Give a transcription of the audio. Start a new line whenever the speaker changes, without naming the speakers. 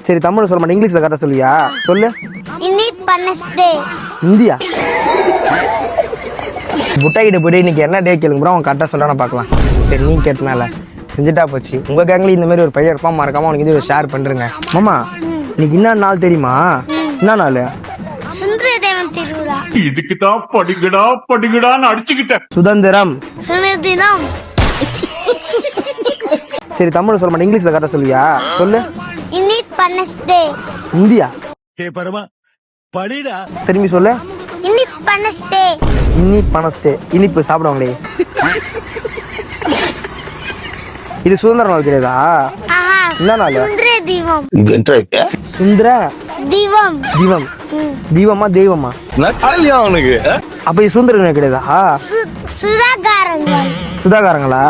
சரி தமிழ் சொல்ல மாட்டேன், இங்கிலீஷ்ல கரெக்டா சொல்லியா? சொல்லு.
Independence day.
இந்தியா. புட்டா கிட்ட போயிட்டு இன்னைக்கு என்ன டே கேளுங்க ப்ரோ, அவன் கரெக்டாக சொல்லணும் பார்க்கலாம். சரி நீ கேட்டனால செஞ்சுட்டா போச்சு. உங்க கேங்ல இந்த மாதிரி ஒரு பையன் இருப்பான், மறக்காம அவனுக்கு இது ஷேர் பண்றேங்க. மாமா இன்னைக்கு என்ன நாள் தெரியுமா? என்ன நாள்?
சுந்தர தேவன் திருவிழா.
இதுக்கு தான் படிக்கடான்னு அடிச்சுக்கிட்டேன்.
சுதந்திரம்.
சுதந்திர தினம்.
சரி தமிழ் சொல்ல மாட்டேன், இங்கிலீஷ்ல கரெக்டா சொல்லியா? சொல்லு.
Independence day.
இந்தியா.
பரமா படிடா.
திரும்பி சொல்லு.
Independence day.
பனஸ்டே. இனிப்பு சாப்பிடுவாங்களே. இது சுதந்திர நாள் கிடையாதா? என்ன நாள்?
சுந்தர தீபம்.
சுந்தர
தீபம்.
தீபம். தீபமா தெய்வமா?
அவனுக்கு
அப்ப இது சுதந்திர நாள் கிடையாதா?
சுதாகாரங்கள்.
சுதாகாரங்களா?